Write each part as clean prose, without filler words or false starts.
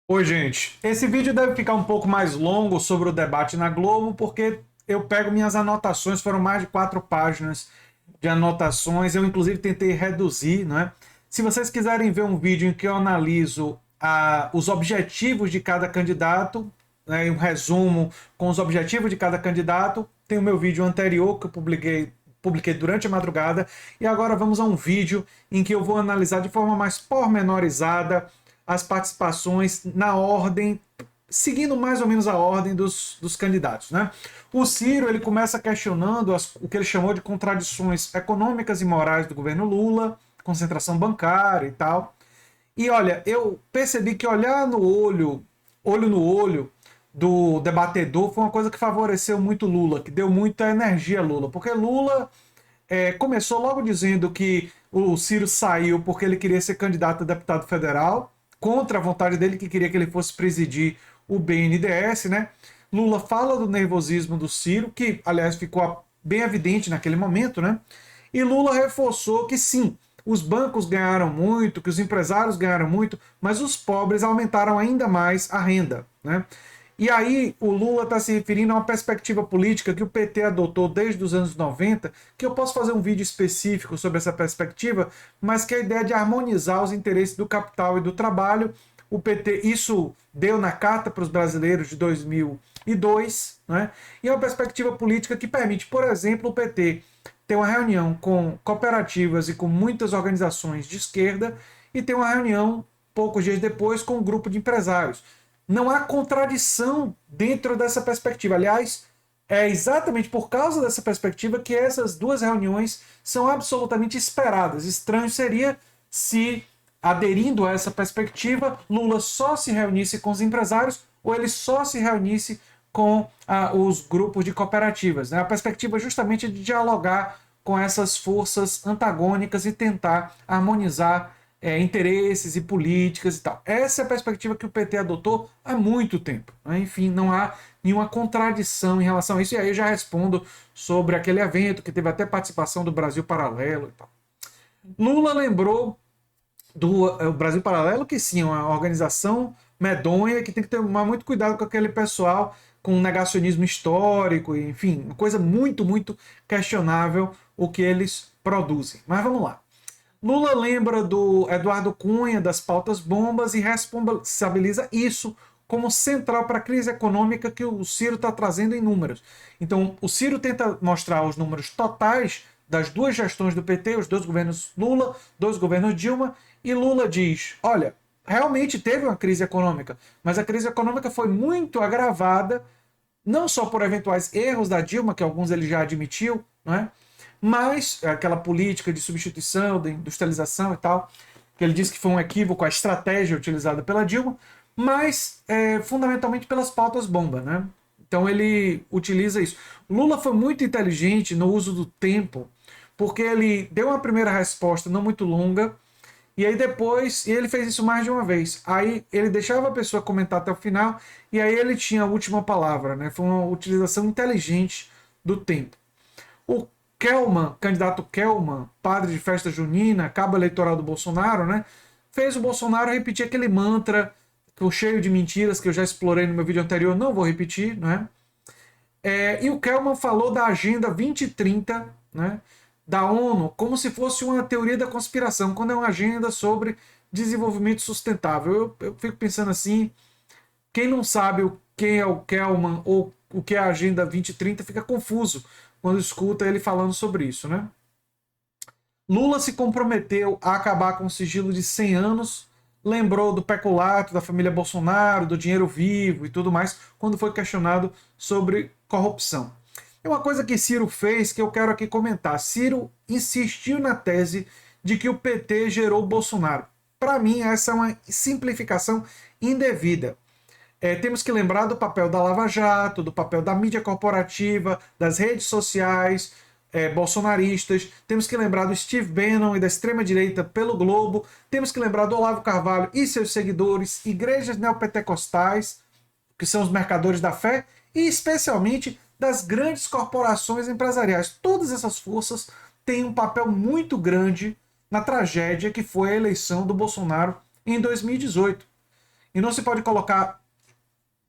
Oi, gente. Esse vídeo deve ficar um pouco mais longo sobre o debate na Globo, porque eu pego minhas anotações, foram mais de 4 páginas de anotações. Eu, inclusive, tentei reduzir, né? Se vocês quiserem ver um vídeo em que eu analiso os objetivos de cada candidato, né, um resumo com os objetivos de cada candidato, tem o meu vídeo anterior que eu publiquei durante a madrugada. E agora vamos a um vídeo em que eu vou analisar de forma mais pormenorizada as participações na ordem, seguindo mais ou menos a ordem dos candidatos. Né? O Ciro ele começa questionando o que ele chamou de contradições econômicas e morais do governo Lula, concentração bancária e tal. E olha, eu percebi que olhar no olho no olho do debatedor foi uma coisa que favoreceu muito Lula, que deu muita energia a Lula, porque Lula começou logo dizendo que o Ciro saiu porque ele queria ser candidato a deputado federal, contra a vontade dele, que queria que ele fosse presidir o BNDES, né? Lula fala do nervosismo do Ciro, que, aliás, ficou bem evidente naquele momento, né? E Lula reforçou que sim, os bancos ganharam muito, que os empresários ganharam muito, mas os pobres aumentaram ainda mais a renda, né? E aí o Lula está se referindo a uma perspectiva política que o PT adotou desde os anos 90, que eu posso fazer um vídeo específico sobre essa perspectiva, mas que é a ideia de harmonizar os interesses do capital e do trabalho. O PT, isso deu na Carta para os Brasileiros de 2002, né? E é uma perspectiva política que permite, por exemplo, o PT ter uma reunião com cooperativas e com muitas organizações de esquerda e ter uma reunião poucos dias depois com um grupo de empresários. Não há contradição dentro dessa perspectiva. Aliás, é exatamente por causa dessa perspectiva que essas duas reuniões são absolutamente esperadas. Estranho seria se, aderindo a essa perspectiva, Lula só se reunisse com os empresários ou ele só se reunisse com os grupos de cooperativas. Né? A perspectiva justamente é de dialogar com essas forças antagônicas e tentar harmonizar interesses e políticas e tal. Essa é a perspectiva que o PT adotou há muito tempo. Né? Enfim, não há nenhuma contradição em relação a isso. E aí eu já respondo sobre aquele evento que teve até participação do Brasil Paralelo e tal. Lula lembrou do Brasil Paralelo, que sim, é uma organização medonha que tem que tomar muito cuidado com aquele pessoal com negacionismo histórico, enfim, uma coisa muito, muito questionável o que eles produzem. Mas vamos lá. Lula lembra do Eduardo Cunha, das pautas bombas, e responsabiliza isso como central para a crise econômica que o Ciro está trazendo em números. Então, o Ciro tenta mostrar os números totais das duas gestões do PT, os dois governos Lula, dois governos Dilma, e Lula diz: olha, realmente teve uma crise econômica, mas a crise econômica foi muito agravada, não só por eventuais erros da Dilma, que alguns ele já admitiu, não é? Mas aquela política de substituição, de industrialização e tal, que ele disse que foi um equívoco a estratégia utilizada pela Dilma, mas fundamentalmente pelas pautas bomba, né? Então ele utiliza isso. Lula foi muito inteligente no uso do tempo, porque ele deu uma primeira resposta não muito longa, e aí depois, e ele fez isso mais de uma vez. Aí ele deixava a pessoa comentar até o final, e aí ele tinha a última palavra, né? Foi uma utilização inteligente do tempo. O Kelman, candidato Kelman, padre de festa junina, cabo eleitoral do Bolsonaro, né? Fez o Bolsonaro repetir aquele mantra cheio de mentiras que eu já explorei no meu vídeo anterior, não vou repetir, né? E o Kelman falou da Agenda 2030, né? Da ONU, como se fosse uma teoria da conspiração, quando é uma agenda sobre desenvolvimento sustentável. Eu fico pensando assim, quem não sabe quem é o Kelman ou o que é a Agenda 2030 fica confuso quando escuta ele falando sobre isso, né? Lula se comprometeu a acabar com o sigilo de 100 anos, lembrou do peculato da família Bolsonaro, do dinheiro vivo e tudo mais, quando foi questionado sobre corrupção. É uma coisa que Ciro fez que eu quero aqui comentar. Ciro insistiu na tese de que o PT gerou o Bolsonaro. Para mim, essa é uma simplificação indevida. Temos que lembrar do papel da Lava Jato, do papel da mídia corporativa, das redes sociais bolsonaristas. Temos que lembrar do Steve Bannon e da extrema-direita pelo Globo. Temos que lembrar do Olavo Carvalho e seus seguidores, igrejas neopentecostais, que são os mercadores da fé, e especialmente das grandes corporações empresariais. Todas essas forças têm um papel muito grande na tragédia que foi a eleição do Bolsonaro em 2018. E não se pode colocar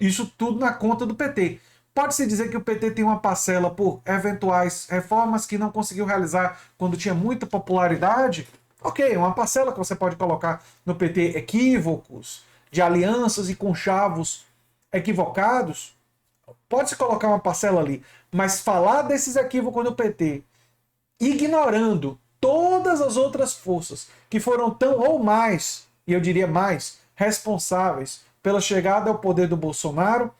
isso tudo na conta do PT. Pode-se dizer que o PT tem uma parcela por eventuais reformas que não conseguiu realizar quando tinha muita popularidade? Ok, uma parcela que você pode colocar no PT, equívocos, de alianças e conchavos equivocados, pode-se colocar uma parcela ali, mas falar desses equívocos do PT, ignorando todas as outras forças que foram tão ou mais, e eu diria mais, responsáveis pela chegada ao poder do Bolsonaro,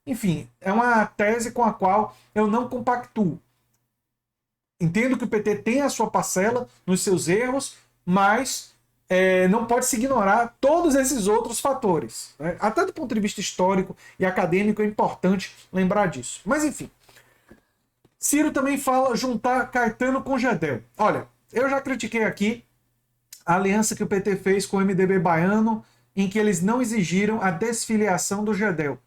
enfim, é uma tese com a qual eu não compactuo. Entendo que o PT tem a sua parcela nos seus erros, mas não pode se ignorar todos esses outros fatores. Né? Até do ponto de vista histórico e acadêmico é importante lembrar disso. Mas enfim, Ciro também fala juntar Caetano com Gedel. Olha, eu já critiquei aqui a aliança que o PT fez com o MDB baiano, em que eles não exigiram a desfiliação do Gedel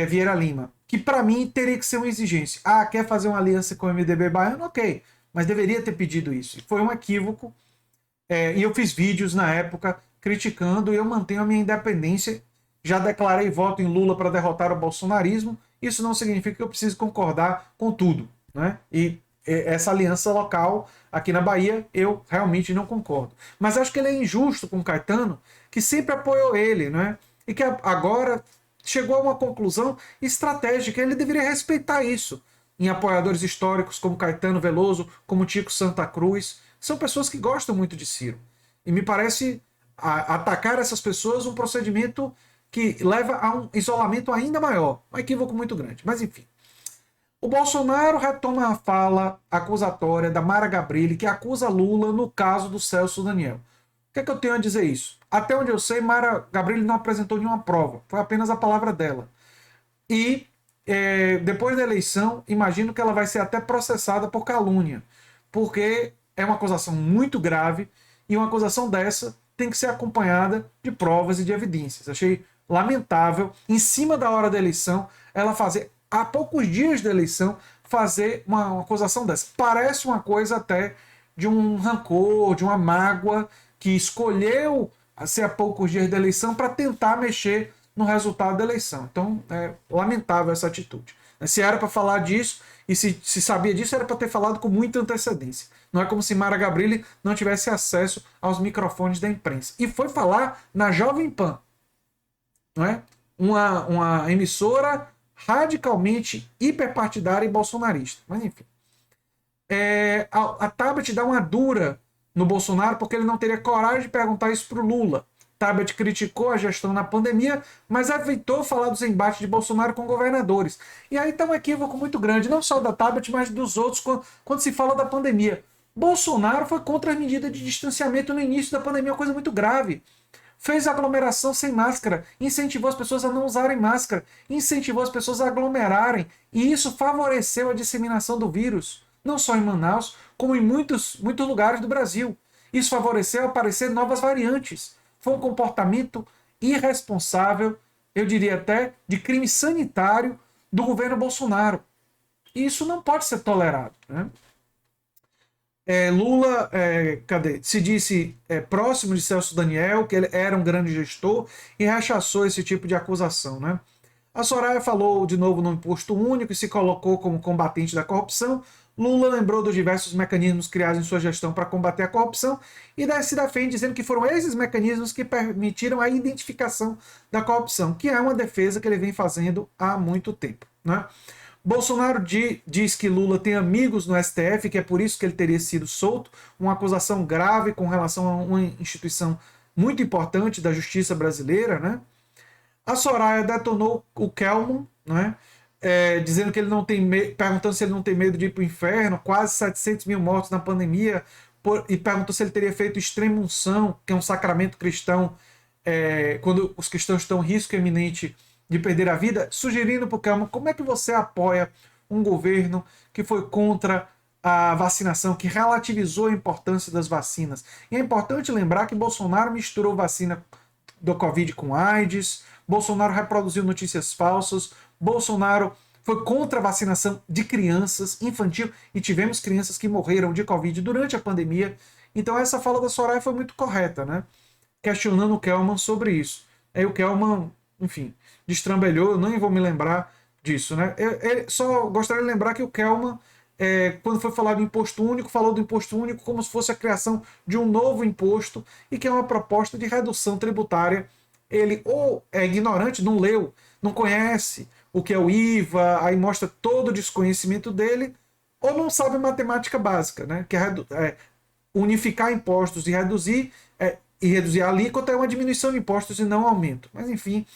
Vieira Lima, que para mim teria que ser uma exigência. Ah, quer fazer uma aliança com o MDB baiano? Ok, mas deveria ter pedido isso. Foi um equívoco, e eu fiz vídeos na época criticando, e eu mantenho a minha independência. Já declarei voto em Lula para derrotar o bolsonarismo. Isso não significa que eu preciso concordar com tudo, né? E essa aliança local aqui na Bahia eu realmente não concordo. Mas acho que ele é injusto com o Caetano, que sempre apoiou ele, né? E que agora chegou a uma conclusão estratégica. Ele deveria respeitar isso em apoiadores históricos como Caetano Veloso, como Tico Santa Cruz. São pessoas que gostam muito de Ciro. E me parece atacar essas pessoas um procedimento que leva a um isolamento ainda maior. Um equívoco muito grande. Mas enfim. O Bolsonaro retoma a fala acusatória da Mara Gabrilli, que acusa Lula no caso do Celso Daniel. O que é que eu tenho a dizer isso? Até onde eu sei, Mara Gabrilli não apresentou nenhuma prova. Foi apenas a palavra dela. E depois da eleição, imagino que ela vai ser até processada por calúnia. Porque é uma acusação muito grave e uma acusação dessa tem que ser acompanhada de provas e de evidências. Achei lamentável, em cima da hora da eleição, ela fazer, há poucos dias da eleição, fazer uma acusação dessa. Parece uma coisa até de um rancor, de uma mágoa, que escolheu ser há poucos dias da eleição para tentar mexer no resultado da eleição. Então, é lamentável essa atitude. Se era para falar disso, e se sabia disso, era para ter falado com muita antecedência. Não é como se Mara Gabrilli não tivesse acesso aos microfones da imprensa. E foi falar na Jovem Pan, não é? Uma emissora radicalmente hiperpartidária e bolsonarista. Mas enfim. A Tabet dá uma dura no Bolsonaro porque ele não teria coragem de perguntar isso para o Lula. Tabet criticou a gestão na pandemia, mas evitou falar dos embates de Bolsonaro com governadores. E aí está um equívoco muito grande, não só da Tabet, mas dos outros, quando se fala da pandemia. Bolsonaro foi contra as medidas de distanciamento no início da pandemia, uma coisa muito grave. Fez aglomeração sem máscara, incentivou as pessoas a não usarem máscara, incentivou as pessoas a aglomerarem, e isso favoreceu a disseminação do vírus, não só em Manaus, como em muitos lugares do Brasil. Isso favoreceu a aparecer novas variantes. Foi um comportamento irresponsável, eu diria até, de crime sanitário do governo Bolsonaro. E isso não pode ser tolerado, né? Lula se disse próximo de Celso Daniel, que ele era um grande gestor, e rechaçou esse tipo de acusação, né? A Soraya falou de novo no imposto único e se colocou como combatente da corrupção. Lula lembrou dos diversos mecanismos criados em sua gestão para combater a corrupção e se defende dizendo que foram esses mecanismos que permitiram a identificação da corrupção, que é uma defesa que ele vem fazendo há muito tempo, né? Bolsonaro diz que Lula tem amigos no STF, que é por isso que ele teria sido solto, uma acusação grave com relação a uma instituição muito importante da justiça brasileira, né? A Soraya detonou o Kelman, né? Dizendo que ele não tem perguntando se ele não tem medo de ir para o inferno, quase 700 mil mortos na pandemia, e perguntou se ele teria feito extrema-unção, que é um sacramento cristão, quando os cristãos estão em risco iminente de perder a vida, sugerindo para o Kelman como é que você apoia um governo que foi contra a vacinação, que relativizou a importância das vacinas. E é importante lembrar que Bolsonaro misturou vacina do Covid com AIDS, Bolsonaro reproduziu notícias falsas, Bolsonaro foi contra a vacinação de crianças, infantil, e tivemos crianças que morreram de Covid durante a pandemia. Então essa fala da Soraya foi muito correta, né? Questionando o Kelman sobre isso. Aí o Kelman, enfim, destrambelhou, eu nem vou me lembrar disso, né? Eu só gostaria de lembrar que o Kelman, quando foi falar de imposto único, falou do imposto único como se fosse a criação de um novo imposto e que é uma proposta de redução tributária. Ele ou é ignorante, não leu, não conhece o que é o IVA, aí mostra todo o desconhecimento dele, ou não sabe matemática básica, né? Que é unificar impostos e reduzir a alíquota é uma diminuição de impostos e não um aumento. Mas enfim,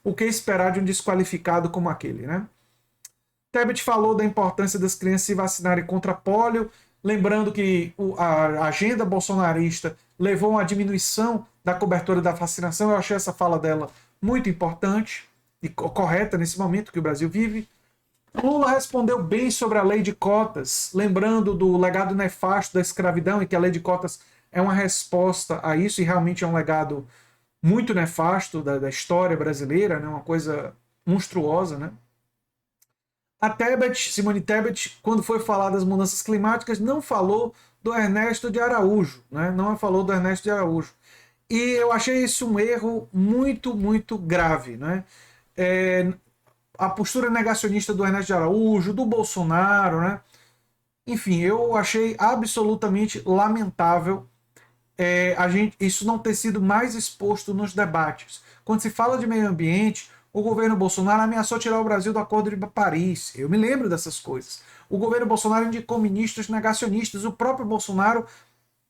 o que esperar de um desqualificado como aquele, né? Tebet falou da importância das crianças se vacinarem contra pólio, lembrando que a agenda bolsonarista levou a uma diminuição da cobertura da vacinação. Eu achei essa fala dela muito importante e correta nesse momento que o Brasil vive. Lula respondeu bem sobre a lei de cotas, lembrando do legado nefasto da escravidão e que a lei de cotas é uma resposta a isso e realmente é um legado muito nefasto da história brasileira, né? Uma coisa monstruosa, né? A Tebet, Simone Tebet, quando foi falar das mudanças climáticas, não falou do Ernesto de Araújo, né? Não falou do Ernesto de Araújo. E eu achei isso um erro muito, muito grave, né? A postura negacionista do Ernesto de Araújo, do Bolsonaro, né? Enfim, eu achei absolutamente lamentável isso não ter sido mais exposto nos debates. Quando se fala de meio ambiente, o governo Bolsonaro ameaçou tirar o Brasil do Acordo de Paris. Eu me lembro dessas coisas. O governo Bolsonaro indicou ministros negacionistas. O próprio Bolsonaro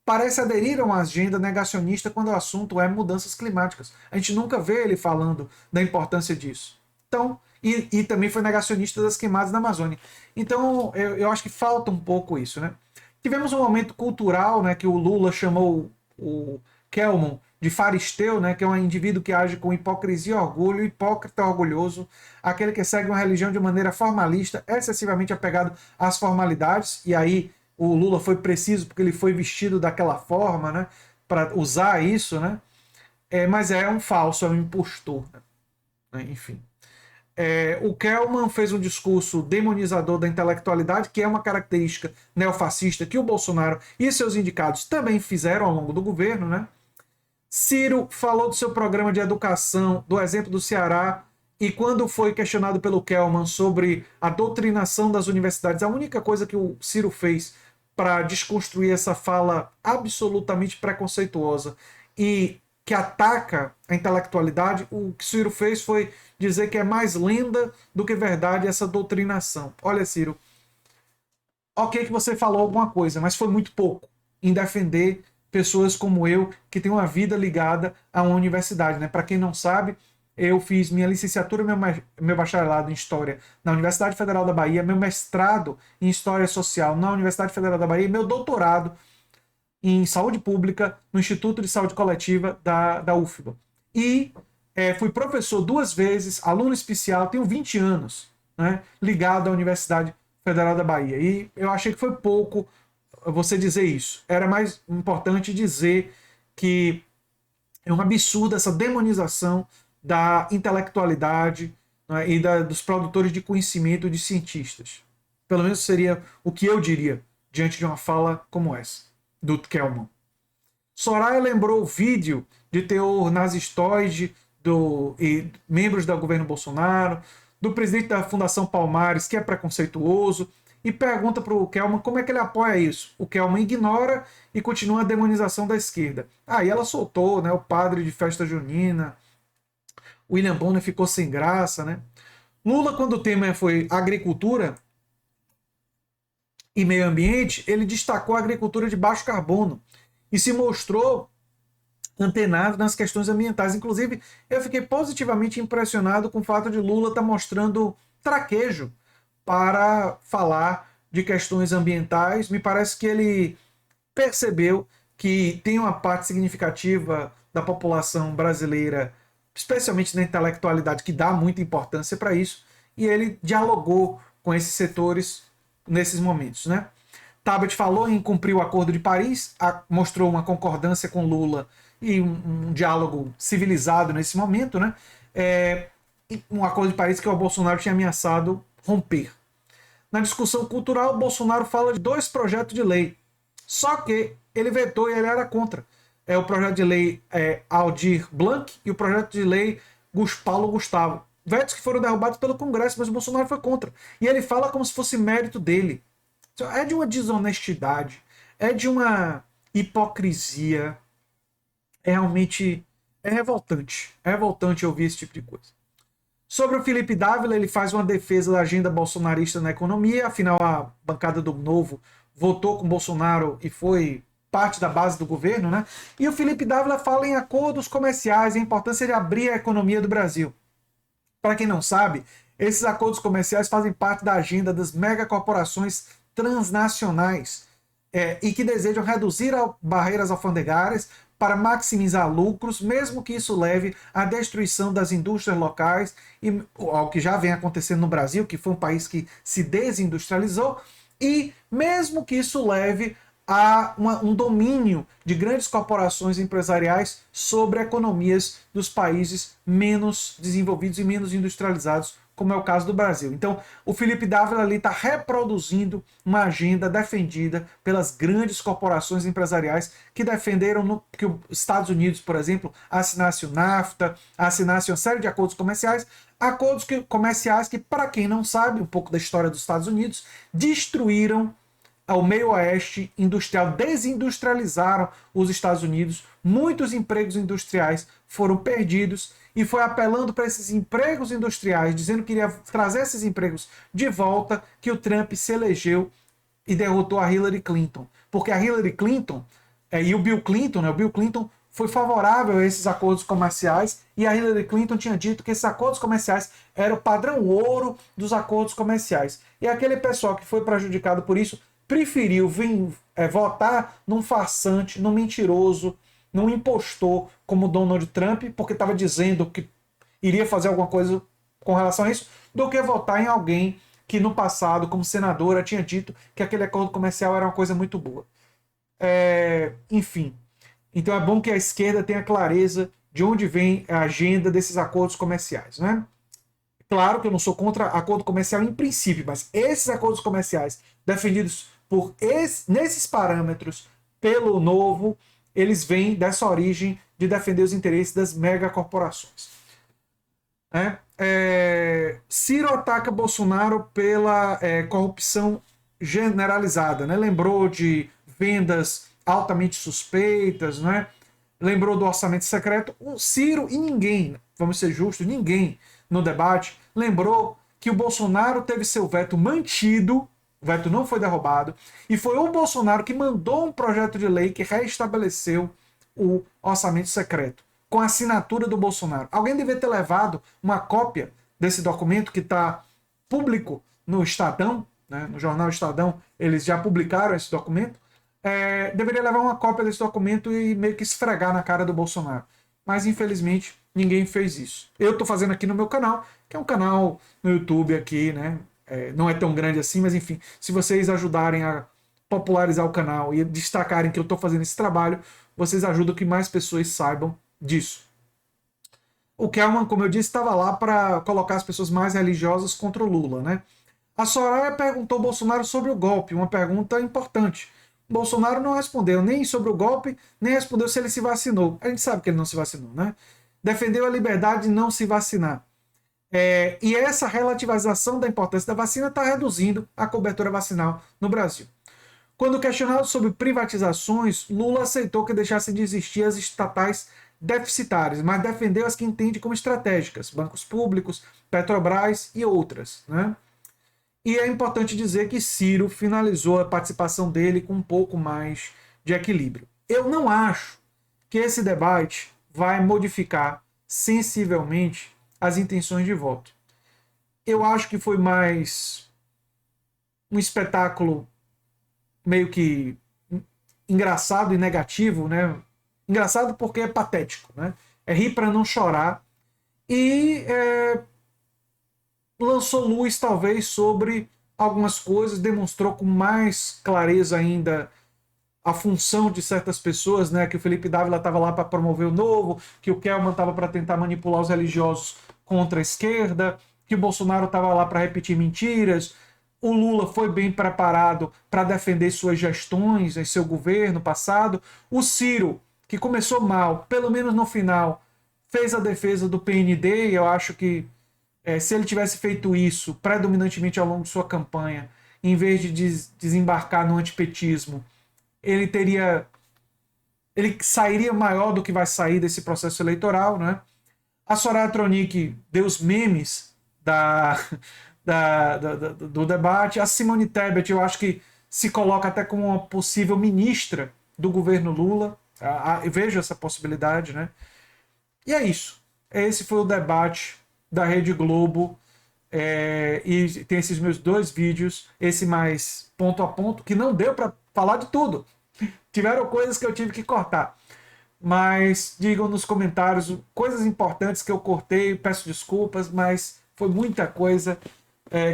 parece aderir a uma agenda negacionista quando o assunto é mudanças climáticas. A gente nunca vê ele falando da importância disso. Então, e também foi negacionista das queimadas na Amazônia. Então, eu acho que falta um pouco isso, né? Tivemos um momento cultural, né, que o Lula chamou o Kelman de faristeu, né, que é um indivíduo que age com hipocrisia e orgulho, hipócrita orgulhoso, aquele que segue uma religião de maneira formalista, excessivamente apegado às formalidades, e aí o Lula foi preciso porque ele foi vestido daquela forma, né, para usar isso, né, mas é um falso, é um impostor, né, enfim. O Kelman fez um discurso demonizador da intelectualidade, que é uma característica neofascista que o Bolsonaro e seus indicados também fizeram ao longo do governo, né? Ciro falou do seu programa de educação, do exemplo do Ceará, e quando foi questionado pelo Kelman sobre a doutrinação das universidades, a única coisa que o Ciro fez para desconstruir essa fala absolutamente preconceituosa e que ataca a intelectualidade, o que Ciro fez foi dizer que é mais lenda do que verdade essa doutrinação. Olha, Ciro, ok que você falou alguma coisa, mas foi muito pouco em defender pessoas como eu, que têm uma vida ligada a uma universidade, né? Para quem não sabe, eu fiz minha licenciatura e meu bacharelado em História na Universidade Federal da Bahia, meu mestrado em História Social na Universidade Federal da Bahia e meu doutorado em Saúde Pública no Instituto de Saúde Coletiva da UFBA. E fui professor 2 vezes, aluno especial, tenho 20 anos, né, ligado à Universidade Federal da Bahia. E eu achei que foi pouco você dizer isso. Era mais importante dizer que é um absurdo essa demonização da intelectualidade, né, e dos produtores de conhecimento, de cientistas. Pelo menos seria o que eu diria diante de uma fala como essa, do Kelman. Soraya lembrou o vídeo de teor nazistoide e membros do governo Bolsonaro, do presidente da Fundação Palmares, que é preconceituoso, e pergunta para o Kelman como é que ele apoia isso. O Kelman ignora e continua a demonização da esquerda. Aí ela soltou, né, o padre de festa junina, William Bonner ficou sem graça, né? Lula, quando o tema foi agricultura e meio ambiente, ele destacou a agricultura de baixo carbono e se mostrou antenado nas questões ambientais. Inclusive, eu fiquei positivamente impressionado com o fato de Lula estar mostrando traquejo para falar de questões ambientais. Me parece que ele percebeu que tem uma parte significativa da população brasileira, especialmente na intelectualidade, que dá muita importância para isso, e ele dialogou com esses setores nesses momentos, né? Tabet falou em cumprir o Acordo de Paris, mostrou uma concordância com Lula e um diálogo civilizado nesse momento, né? Um Acordo de Paris que o Bolsonaro tinha ameaçado romper. Na discussão cultural, Bolsonaro fala de 2 projetos de lei, só que ele vetou e ele era contra. é o projeto de lei Aldir Blanc e o projeto de lei Paulo Gustavo. Vetos que foram derrubados pelo Congresso, mas o Bolsonaro foi contra. E ele fala como se fosse mérito dele. É de uma desonestidade, é de uma hipocrisia. Realmente revoltante. É revoltante ouvir esse tipo de coisa. Sobre o Felipe Dávila, ele faz uma defesa da agenda bolsonarista na economia, afinal a bancada do Novo votou com Bolsonaro e foi parte da base do governo, né? E o Felipe Dávila fala em acordos comerciais, a importância de abrir a economia do Brasil. Para quem não sabe, esses acordos comerciais fazem parte da agenda das megacorporações transnacionais e que desejam reduzir barreiras alfandegárias para maximizar lucros, mesmo que isso leve à destruição das indústrias locais e ao que já vem acontecendo no Brasil, que foi um país que se desindustrializou, e mesmo que isso leve a um domínio de grandes corporações empresariais sobre economias dos países menos desenvolvidos e menos industrializados, como é o caso do Brasil. Então, o Felipe Dávila ali está reproduzindo uma agenda defendida pelas grandes corporações empresariais que defenderam que os Estados Unidos, por exemplo, assinasse o NAFTA, assinasse uma série de acordos comerciais, comerciais que, para quem não sabe um pouco da história dos Estados Unidos, destruíram ao meio-oeste industrial, desindustrializaram os Estados Unidos, muitos empregos industriais foram perdidos e foi apelando para esses empregos industriais, dizendo que iria trazer esses empregos de volta, que o Trump se elegeu e derrotou a Hillary Clinton. Porque a Hillary Clinton e o Bill Clinton, né, o Bill Clinton foi favorável a esses acordos comerciais e a Hillary Clinton tinha dito que esses acordos comerciais eram o padrão ouro dos acordos comerciais. E aquele pessoal que foi prejudicado por isso preferiu votar num farsante, num mentiroso, num impostor como Donald Trump, porque estava dizendo que iria fazer alguma coisa com relação a isso, do que votar em alguém que no passado, como senadora, tinha dito que aquele acordo comercial era uma coisa muito boa. Enfim, então é bom que a esquerda tenha clareza de onde vem a agenda desses acordos comerciais, né? Claro que eu não sou contra acordo comercial em princípio, mas esses acordos comerciais defendidos nesses parâmetros pelo Novo, eles vêm dessa origem de defender os interesses das megacorporações. Ciro ataca Bolsonaro pela corrupção generalizada, né? Lembrou de vendas altamente suspeitas, né? Lembrou do orçamento secreto. O Ciro e ninguém, vamos ser justos, ninguém no debate lembrou que o Bolsonaro teve seu veto mantido, o veto não foi derrubado, e foi o Bolsonaro que mandou um projeto de lei que restabeleceu o orçamento secreto, com a assinatura do Bolsonaro. Alguém devia ter levado uma cópia desse documento que está público no Estadão, né? No jornal Estadão, eles já publicaram esse documento. Deveria levar uma cópia desse documento e meio que esfregar na cara do Bolsonaro. Mas, infelizmente, ninguém fez isso. Eu estou fazendo aqui no meu canal, que é um canal no YouTube aqui, né? Não é tão grande assim, mas enfim, se vocês ajudarem a popularizar o canal e destacarem que eu estou fazendo esse trabalho, vocês ajudam que mais pessoas saibam disso. O Kelman, como eu disse, estava lá para colocar as pessoas mais religiosas contra o Lula, né? A Soraya perguntou ao Bolsonaro sobre o golpe, uma pergunta importante. Bolsonaro não respondeu nem sobre o golpe, nem respondeu se ele se vacinou. A gente sabe que ele não se vacinou, né? Defendeu a liberdade de não se vacinar. E essa relativização da importância da vacina está reduzindo a cobertura vacinal no Brasil. Quando questionado sobre privatizações, Lula aceitou que deixassem de existir as estatais deficitárias, mas defendeu as que entende como estratégicas, bancos públicos, Petrobras e outras, né? E é importante dizer que Ciro finalizou a participação dele com um pouco mais de equilíbrio. Eu não acho que esse debate vai modificar sensivelmente as intenções de voto. Eu acho que foi mais um espetáculo meio que engraçado e negativo, né? Engraçado porque é patético, né? É rir para não chorar. E lançou luz, talvez, sobre algumas coisas, demonstrou com mais clareza ainda a função de certas pessoas, né? Que o Felipe Dávila estava lá para promover o Novo, que o Kelman estava para tentar manipular os religiosos contra a esquerda, que o Bolsonaro estava lá para repetir mentiras. O Lula foi bem preparado para defender suas gestões em seu governo passado. O Ciro, que começou mal, pelo menos no final, fez a defesa do PND, e eu acho que se ele tivesse feito isso predominantemente ao longo de sua campanha, em vez de desembarcar no antipetismo, ele teria. Ele sairia maior do que vai sair desse processo eleitoral, né? A Soraya Tronic deu os memes do debate. A Simone Tebet, eu acho que se coloca até como uma possível ministra do governo Lula. Eu vejo essa possibilidade, né? E é isso. Esse foi o debate da Rede Globo. E tem esses meus 2 vídeos, esse mais ponto a ponto, que não deu para falar de tudo. Tiveram coisas que eu tive que cortar. Mas digam nos comentários coisas importantes que eu cortei, peço desculpas, mas foi muita coisa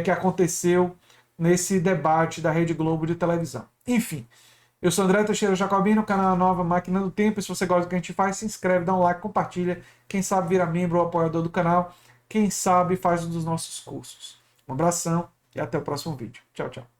que aconteceu nesse debate da Rede Globo de televisão. Enfim, eu sou André Teixeira Jacobino, canal Nova Máquina do Tempo. E se você gosta do que a gente faz, se inscreve, dá um like, compartilha. Quem sabe vira membro ou apoiador do canal. Quem sabe faz um dos nossos cursos. Um abração e até o próximo vídeo. Tchau, tchau.